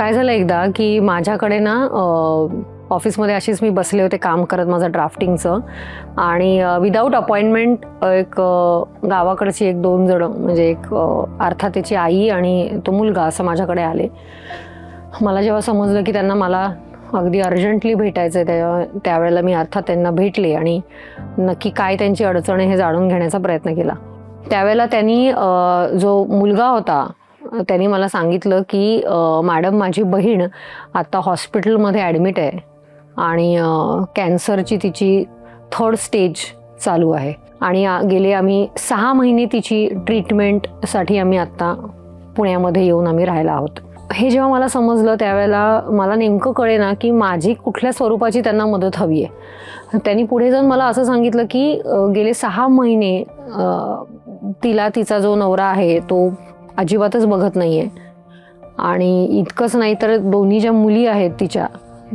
काय झालं एकदा की माझ्याकडे ना ऑफिसमध्ये अशीच मी बसले होते काम करत माझं ड्राफ्टिंगचं आणि विदाऊट अपॉइंटमेंट एक गावाकडची एक दोन जण म्हणजे एक अर्थात त्याची आई आणि तो मुलगा असं माझ्याकडे आले. मला जेव्हा समजलं की त्यांना मला अगदी अर्जंटली भेटायचं आहे त्यावेळेला मी अर्थात त्यांना भेटले आणि नक्की काय त्यांची अडचण आहे हे जाणून घेण्याचा प्रयत्न केला. त्यावेळेला त्यांनी जो मुलगा होता त्यांनी मला सांगितलं की मॅडम माझी बहीण आता हॉस्पिटलमध्ये ॲडमिट आहे आणि कॅन्सरची तिची 3rd स्टेज चालू आहे आणि गेले आम्ही 6 महिने तिची ट्रीटमेंटसाठी आम्ही आत्ता पुण्यामध्ये येऊन आम्ही राहायला आहोत. हे जेव्हा मला समजलं त्यावेळेला मला नेमकं कळेना की माझी कुठल्या स्वरूपाची त्यांना मदत हवी आहे. त्यांनी पुढे जाऊन मला असं सांगितलं की गेले 6 महिने तिला तिचा जो नवरा आहे तो अजिबातच बघत नाही आहे आणि इतकंच नाही तर दोन्ही ज्या मुली आहेत तिच्या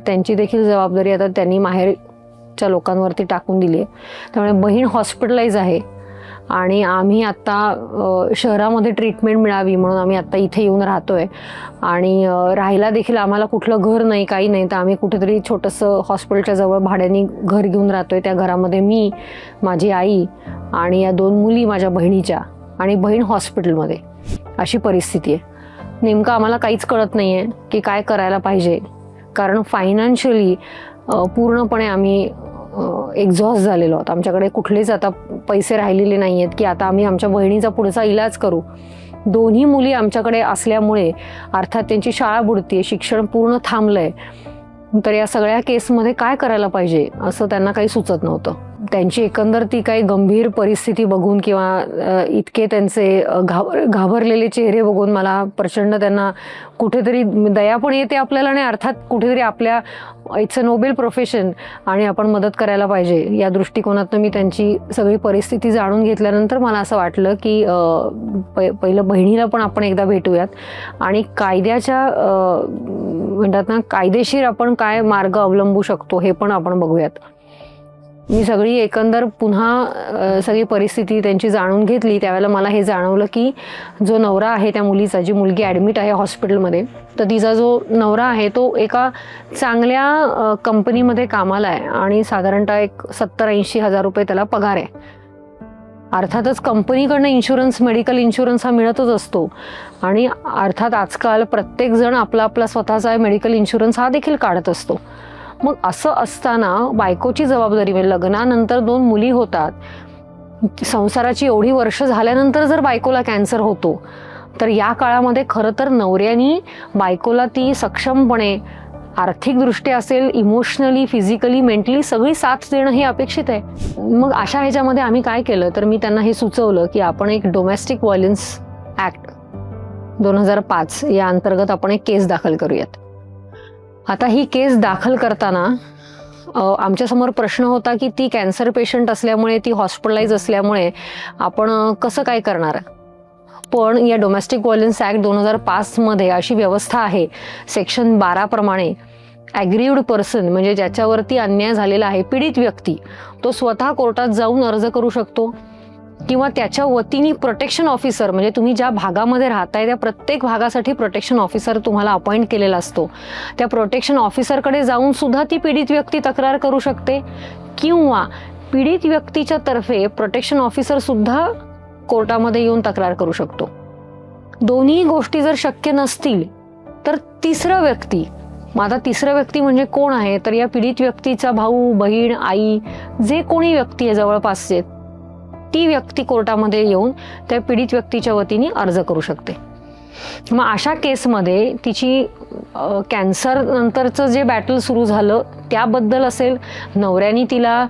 त्यांची देखील जबाबदारी आता त्यांनी माहेरच्या लोकांवरती टाकून दिली आहे. त्यामुळे बहीण हॉस्पिटलाइज आहे आणि आम्ही आत्ता शहरामध्ये ट्रीटमेंट मिळावी म्हणून आम्ही आत्ता इथे येऊन राहतो आहे आणि राहायला देखील आम्हाला कुठलं घर नाही काही नाही तर आम्ही कुठेतरी छोटंसं हॉस्पिटलच्या जवळ भाड्याने घर घेऊन राहतो आहे. त्या घरामध्ये मी, माझी आई आणि या 2 मुली माझ्या बहिणीच्या आणि बहीण हॉस्पिटलमध्ये अशी परिस्थिती आहे. नेमकं आम्हाला काहीच कळत नाही आहे की काय करायला पाहिजे कारण फायनान्शियली पूर्णपणे आम्ही एक्झॉस्ट झालेलो आहोत. आमच्याकडे कुठलेच आता पैसे राहिलेले नाही आहेत की आता आम्ही आमच्या बहिणीचा पुढचा इलाज करू. दोन्ही मुली आमच्याकडे असल्यामुळे अर्थात त्यांची शाळा बुडते, शिक्षण पूर्ण थांबलं आहे. तर या सगळ्या केसमध्ये काय करायला पाहिजे असं त्यांना काही सुचत नव्हतं. त्यांची एकंदर ती काही गंभीर परिस्थिती बघून किंवा इतके त्यांचे घाबरलेले चेहरे बघून मला प्रचंड त्यांना कुठेतरी दया पण येते आपल्याला आणि अर्थात कुठेतरी आपल्या इट्स अ नोबेल प्रोफेशन आणि आपण मदत करायला पाहिजे या दृष्टिकोनातून मी त्यांची सगळी परिस्थिती जाणून घेतल्यानंतर मला असं वाटलं की पहिलं बहिणीला पण आपण एकदा भेटूयात आणि कायद्याच्या म्हणतात ना कायदेशीर आपण काय मार्ग अवलंबू शकतो हे पण आपण बघूयात. मी सगळी एकंदर पुन्हा सगळी परिस्थिती त्यांची जाणून घेतली त्यावेळेला मला हे जाणवलं की जो नवरा आहे त्या मुलीचा, जी मुलगी ॲडमिट आहे हॉस्पिटलमध्ये, तर तिचा जो नवरा आहे तो एका चांगल्या कंपनीमध्ये कामाला आहे आणि साधारणतः एक 70-80 हजार रुपये त्याला पगार आहे. अर्थातच कंपनीकडनं इन्शुरन्स, मेडिकल इन्शुरन्स हा मिळतच असतो आणि अर्थात आजकाल प्रत्येकजण आपला आपला स्वतःचा मेडिकल इन्शुरन्स हा देखील काढत असतो. मग असं असताना बायकोची जबाबदारी म्हणजे लग्नानंतर 2 मुली होतात, संसाराची एवढी वर्ष झाल्यानंतर जर बायकोला कॅन्सर होतो तर या काळामध्ये खरं तर नवऱ्यानी बायकोला ती सक्षमपणे आर्थिकदृष्ट्या असेल, इमोशनली, फिजिकली, मेंटली सगळी साथ देणं हे अपेक्षित आहे. मग अशा ह्याच्यामध्ये आम्ही काय केलं तर मी त्यांना हे सुचवलं की आपण एक डोमेस्टिक व्हायलन्स ॲक्ट 2005 या अंतर्गत आपण एक केस दाखल करूयात. आता ही केस दाखल करताना आमच्यासमोर प्रश्न होता की ती कॅन्सर पेशंट असल्यामुळे, ती हॉस्पिटलाइज असल्यामुळे आपण कसं काय करणार. पण या डोमेस्टिक व्हायलन्स ॲक्ट 2005 मध्ये अशी व्यवस्था आहे सेक्शन 12 प्रमाणे ॲग्रीव्ड पर्सन म्हणजे ज्याच्यावरती अन्याय झालेला आहे, पीडित व्यक्ती, तो स्वतः कोर्टात जाऊन अर्ज करू शकतो किंवा त्याच्या वतीने प्रोटेक्शन ऑफिसर म्हणजे तुम्ही ज्या भागामध्ये राहताय त्या प्रत्येक भागासाठी प्रोटेक्शन ऑफिसर तुम्हाला अपॉइंट केलेला असतो. त्या प्रोटेक्शन ऑफिसरकडे जाऊन सुद्धा ती पीडित व्यक्ती तक्रार करू शकते किंवा पीडित व्यक्तीच्या तर्फे प्रोटेक्शन ऑफिसर सुद्धा कोर्टामध्ये येऊन तक्रार करू शकतो. दोन्ही गोष्टी जर शक्य नसतील तर तिसरं व्यक्ती, माझा तिसरं व्यक्ती म्हणजे कोण आहे तर या पीडित व्यक्तीचा भाऊ, बहीण, आई, जे कोणी व्यक्ती आहे जवळपासचे, ती व्यक्ती कोर्टामध्ये येऊन त्या पीडित व्यक्तीच्या वतीने अर्ज करू शकते. मग अशा केसमध्ये तिची कॅन्सर नंतरचं जे बॅटल सुरू झालं त्याबद्दल असेल, नवऱ्याने तिला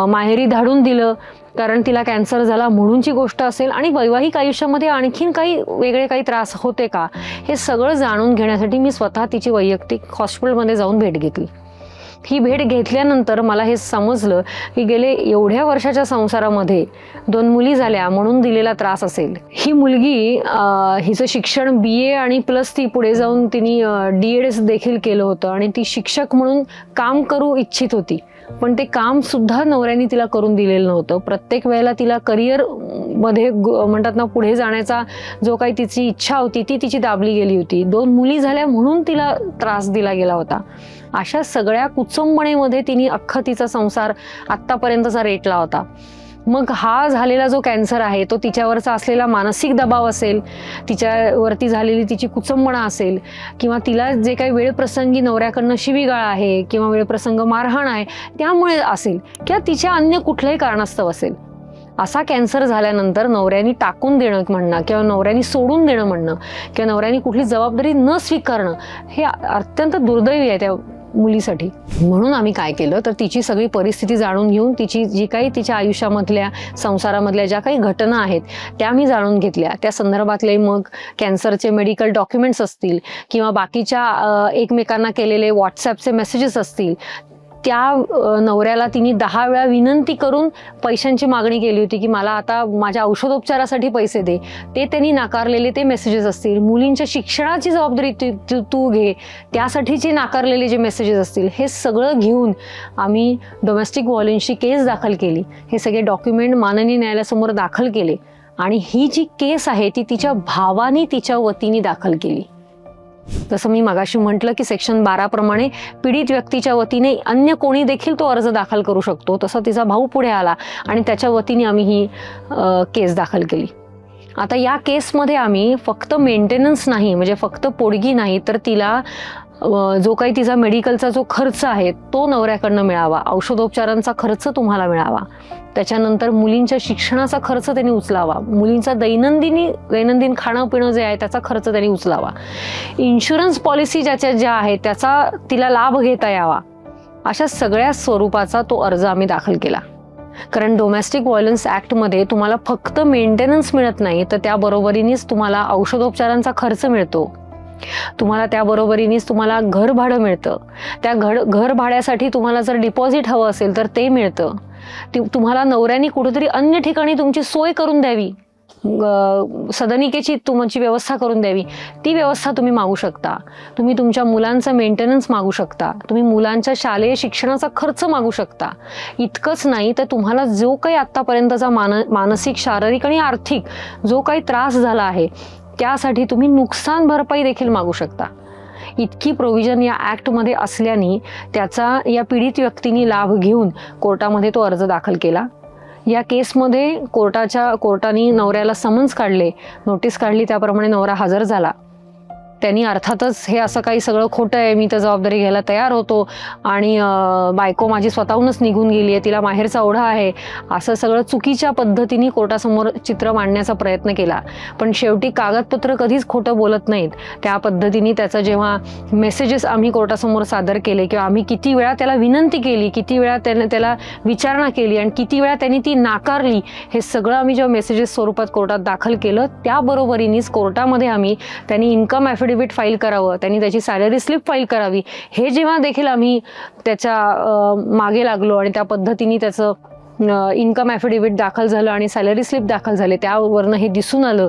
माहेरी धाडून दिलं कारण तिला कॅन्सर झाला म्हणूनची गोष्ट असेल आणि वैवाहिक आयुष्यामध्ये आणखीन काही वेगळे काही त्रास होते का हे सगळं जाणून घेण्यासाठी मी स्वतः तिची वैयक्तिक हॉस्पिटलमध्ये जाऊन भेट घेतली. ही भेट घेतल्यानंतर मला हे समजलं की गेले एवढ्या वर्षाच्या संसारामध्ये 2 मुली झाल्या म्हणून दिलेला त्रास असेल. ही मुलगी हिचं शिक्षण BA आणि प्लस ती पुढे जाऊन तिने DED देखील केलं होतं आणि ती शिक्षक म्हणून काम करू इच्छित होती. पण ते काम सुद्धा नवऱ्याने तिला करून दिलेलं नव्हतं. प्रत्येक वेळेला तिला करिअरमध्ये म्हणतात ना पुढे जाण्याचा जो काही तिची इच्छा होती ती तिची दाबली गेली होती. 2 मुली झाल्या म्हणून तिला त्रास दिला गेला होता. अशा सगळ्या कुचंबणेमध्ये तिने अख्खा तिचा संसार आत्तापर्यंतचा रेटला होता. मग हा झालेला जो कॅन्सर आहे तो तिच्यावरचा असलेला मानसिक दबाव असेल, तिच्यावरती झालेली तिची कुचंबणा असेल, किंवा तिला जे काही वेळप्रसंगी नवऱ्याकडनं शिवीगाळ आहे किंवा वेळप्रसंग मारहाण आहे त्यामुळे असेल, किंवा तिच्या अन्य कुठल्याही कारणास्तव असेल. असा कॅन्सर झाल्यानंतर नवऱ्याने टाकून देणं म्हणणं किंवा नवऱ्याने सोडून देणं म्हणणं किंवा नवऱ्याने कुठली जबाबदारी न स्वीकारणं हे अत्यंत दुर्दैवी आहे त्या मुलीसाठी. म्हणून आम्ही काय केलं तर तिची सगळी परिस्थिती जाणून घेऊन तिची जी काही तिच्या आयुष्यामधल्या संसारामधल्या ज्या काही घटना आहेत त्या मी जाणून घेतल्या. त्या संदर्भातले मग कॅन्सरचे मेडिकल डॉक्युमेंट्स असतील किंवा बाकीच्या एकमेकांना केलेले व्हॉट्सॲपचे मेसेजेस असतील, त्या नवऱ्याला तिने 10 वेळा विनंती करून पैशांची मागणी केली होती की मला आता माझ्या औषधोपचारासाठी पैसे दे, ते त्यांनी नाकारलेले ते मेसेजेस असतील. मुलींच्या शिक्षणाची जबाबदारी तू घे, त्यासाठीचे नाकारलेले जे मेसेजेस असतील, हे सगळं घेऊन आम्ही डोमेस्टिक व्हायलन्सची केस दाखल केली. हे सगळे डॉक्युमेंट माननीय न्यायालयासमोर दाखल केले आणि ही जी केस आहे ती तिच्या भावाने तिच्या वतीने दाखल केली. जसं मी मगाशी म्हटलं की सेक्शन 12 प्रमाणे पीडित व्यक्तीच्या वतीने अन्य कोणी देखील तो अर्ज दाखल करू शकतो, तसं तिचा भाऊ पुढे आला आणि त्याच्या वतीने आम्ही ही केस दाखल केली. आता या केसमध्ये आम्ही फक्त मेंटेनन्स नाही, म्हणजे फक्त पोडगी नाही, तर तिला जो काही तिचा मेडिकलचा जो खर्च आहे तो नवऱ्याकडनं मिळावा, औषधोपचारांचा खर्च तुम्हाला मिळावा, त्याच्यानंतर मुलींच्या शिक्षणाचा खर्च त्यांनी उचलावा, मुलींचा दैनंदिन खाणं पिणं जे आहे त्याचा खर्च त्यांनी उचलावा, इन्शुरन्स पॉलिसी ज्या आहेत त्याचा तिला लाभ घेता यावा, अशा सगळ्या स्वरूपाचा तो अर्ज आम्ही दाखल केला. कारण डोमेस्टिक व्हायलन्स ॲक्टमध्ये तुम्हाला फक्त मेंटेनन्स मिळत नाही, तर त्याबरोबरीनेच तुम्हाला औषधोपचारांचा खर्च मिळतो, तुम्हाला त्याबरोबरीनेच तुम्हाला घर भाडं मिळतं, त्या घर भाड्यासाठी तुम्हाला जर डिपॉझिट हवं असेल तर ते मिळतं, तुम्हाला नवऱ्याने कुठेतरी अन्य ठिकाणी तुमची सोय करून द्यावी, सदनिकेची तुमची व्यवस्था करून द्यावी, ती व्यवस्था तुम्ही मागू शकता, तुम्ही तुमच्या मुलांचं मेंटेनन्स मागू शकता, तुम्ही मुलांच्या शालेय शिक्षणाचा खर्च मागू शकता. इतकंच नाही तर तुम्हाला जो काही आत्तापर्यंतचा मानसिक, शारीरिक आणि आर्थिक जो काही त्रास झाला आहे त्यासाठी तुम्ही नुकसान भरपाई देखील मागू शकता. इतकी प्रोव्हिजन या ॲक्टमध्ये असल्याने त्याचा या पीडित व्यक्तीने लाभ घेऊन कोर्टामध्ये तो अर्ज दाखल केला. या केसमध्ये कोर्टाने नवऱ्याला समन्स काढले, नोटीस काढली, त्याप्रमाणे नवरा हजर झाला. त्यांनी अर्थातच हे असं काही सगळं खोटं आहे, मी तर जबाबदारी घ्यायला तयार होतो आणि बायको माझी स्वतःहूनच निघून गेली आहे, तिला माहेरचा ओढा आहे, असं सगळं चुकीच्या पद्धतीने कोर्टासमोर चित्र मांडण्याचा प्रयत्न केला. पण शेवटी कागदपत्र कधीच खोटं बोलत नाहीत. त्या पद्धतीने त्याचं जेव्हा मेसेजेस आम्ही कोर्टासमोर सादर केले किंवा आम्ही किती वेळा त्याला विनंती केली, किती वेळा त्याला विचारणा केली आणि किती वेळा त्यांनी ती नाकारली, हे सगळं आम्ही जेव्हा मेसेजेस स्वरूपात कोर्टात दाखल केलं, त्याबरोबरीनेच कोर्टामध्ये त्यांनी इन्कम ॲफिडेव्हिट फाईल करावं, त्यांनी त्याची सॅलरी स्लिप फाईल करावी, हे जेव्हा देखील आम्ही त्याच्या मागे लागलो आणि त्या पद्धतीने त्याचं इन्कम ॲफिडेव्हिट दाखल झालं आणि सॅलरी स्लिप दाखल झाले, त्यावरनं हे दिसून आलं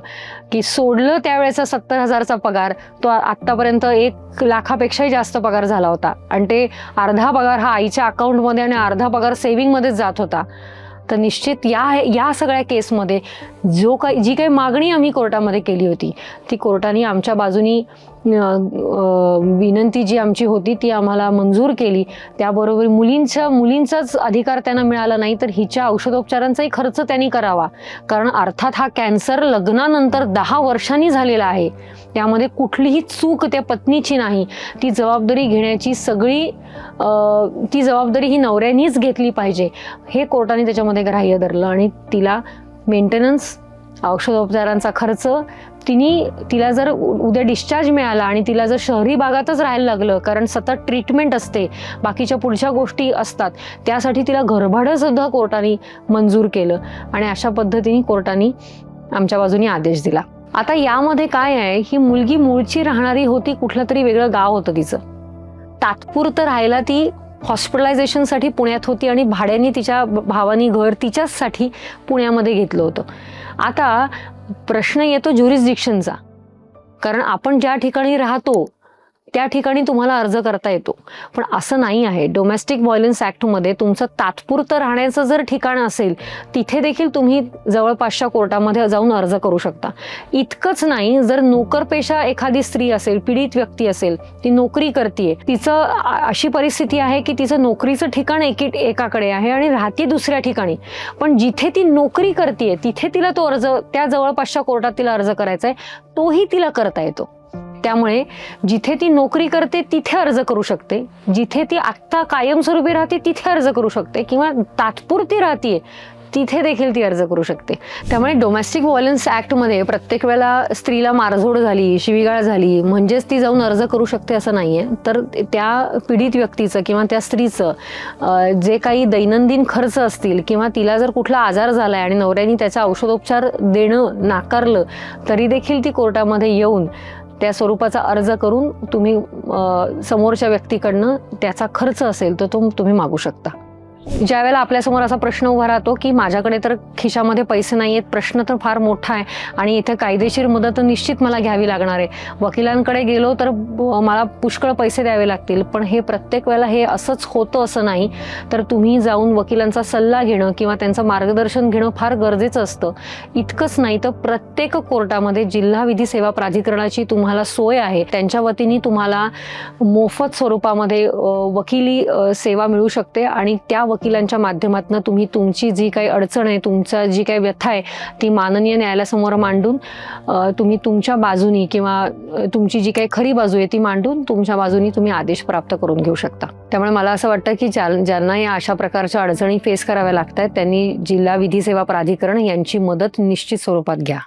की सोडलं त्यावेळेचा 70,000चा पगार तो आत्तापर्यंत 1 लाखापेक्षाही जास्त पगार झाला होता आणि ते अर्धा पगार हा आईच्या अकाउंटमध्ये आणि अर्धा पगार सेव्हिंगमध्येच जात होता. तर निश्चित या सगळ्या केसमध्ये जी काही मागणी आम्ही कोर्टामध्ये केली होती ती कोर्टाने आमच्या बाजूनी विनंती जी आमची होती ती आम्हाला मंजूर केली. त्याबरोबर मुलींचाच अधिकार त्यांना मिळाला नाही, तर हिच्या औषधोपचारांचाही खर्च त्यांनी करावा. कारण अर्थात हा कॅन्सर लग्नानंतर 10 वर्षांनी झालेला आहे, त्यामध्ये कुठलीही चूक त्या पत्नीची नाही. ती जबाबदारी घेण्याची ती जबाबदारी ही नवऱ्यानीच घेतली पाहिजे, हे कोर्टाने त्याच्यामध्ये ग्राह्य धरलं आणि तिला मेंटेनन्स, औषधोपचारांचा खर्च, तिला जर उद्या डिस्चार्ज मिळाला आणि तिला जर शहरी भागातच राहायला लागलं, कारण सतत ट्रीटमेंट असते, बाकीच्या पुढच्या गोष्टी असतात, त्यासाठी तिला घरभाडं सुद्धा कोर्टाने मंजूर केलं आणि अशा पद्धतीने कोर्टाने आमच्या बाजूने आदेश दिला. आता यामध्ये काय आहे, ही मुलगी मूळची राहणारी होती, कुठलं तरी वेगळं गाव होतं तिचं, तात्पुरतं राहायला ती हॉस्पिटलायझेशनसाठी पुण्यात होती आणि भाड्याने तिच्या भावानी घर तिच्याचसाठी पुण्यामध्ये घेतलं होतं. आता प्रश्न येतो ज्युरिस्डिक्शनचा, कारण आपण ज्या ठिकाणी राहतो त्या ठिकाणी तुम्हाला अर्ज करता येतो, पण असं नाही आहे. डोमेस्टिक व्हायलन्स ॲक्टमध्ये तुमचं तात्पुरतं राहण्याचं जर ठिकाण असेल तिथे देखील तुम्ही जवळपासच्या कोर्टामध्ये जाऊन अर्ज करू शकता. इतकंच नाही, जर नोकरपेशा एखादी स्त्री असेल, पीडित व्यक्ती असेल, ती नोकरी करते, तिचं अशी परिस्थिती आहे की तिचं नोकरीचं ठिकाण एकाकडे आहे आणि राहते दुसऱ्या ठिकाणी, पण जिथे ती नोकरी करते तिथे तिला तो अर्ज, त्या जवळपासच्या कोर्टात तिला अर्ज करायचा आहे, तोही तिला करता येतो. त्यामुळे जिथे ती नोकरी करते तिथे अर्ज करू शकते, जिथे ती आत्ता कायमस्वरूपी राहते तिथे अर्ज करू शकते, किंवा तात्पुरती राहते तिथे देखील ती अर्ज करू शकते. त्यामुळे डोमेस्टिक व्हायलन्स ॲक्टमध्ये प्रत्येक वेळेला स्त्रीला मारझोड झाली, शिवीगाळ झाली म्हणजेच ती जाऊन अर्ज करू शकते असं नाही आहे. तर त्या पीडित व्यक्तीचं किंवा त्या स्त्रीचं जे काही दैनंदिन खर्च असतील, किंवा तिला जर कुठला आजार झाला आहे आणि नवऱ्याने त्याचा औषधोपचार देणं नाकारलं तरी देखील ती कोर्टामध्ये येऊन त्या स्वरूपाचा अर्ज करून तुम्ही समोरच्या व्यक्तीकडनं त्याचा खर्च असेल तर तो तुम्ही मागू शकता. ज्यावेळेला आपल्यासमोर असा प्रश्न उभा राहतो की माझ्याकडे तर खिशामध्ये पैसे नाही आहेत, प्रश्न तर फार मोठा आहे आणि इथे कायदेशीर मदत निश्चित मला घ्यावी लागणार आहे, वकिलांकडे गेलो तर मला पुष्कळ पैसे द्यावे लागतील, पण हे प्रत्येक वेळेला हे असंच होतं असं नाही. तर तुम्ही जाऊन वकिलांचा सल्ला घेणं किंवा त्यांचं मार्गदर्शन घेणं फार गरजेचं असतं. इतकंच नाही तर प्रत्येक कोर्टामध्ये जिल्हा विधी सेवा प्राधिकरणाची तुम्हाला सोय आहे. त्यांच्या वतीने तुम्हाला मोफत स्वरूपामध्ये वकिली सेवा मिळू शकते आणि त्या वकिलांच्या माध्यमातून तुम्ही तुमची जी काही अडचण आहे, तुमचा जी काही व्यथा आहे ती माननीय न्यायालयासमोर मांडून तुम्ही तुमच्या बाजूनी किंवा तुमची जी काही खरी बाजू आहे ती मांडून तुमच्या बाजूनी तुम्ही आदेश प्राप्त करून घेऊ शकता. त्यामुळे मला असं वाटतं की ज्यांना या अशा प्रकारच्या अडचणी फेस कराव्या लागतात त्यांनी जिल्हा विधी सेवा प्राधिकरण यांची मदत निश्चित स्वरूपात घ्या.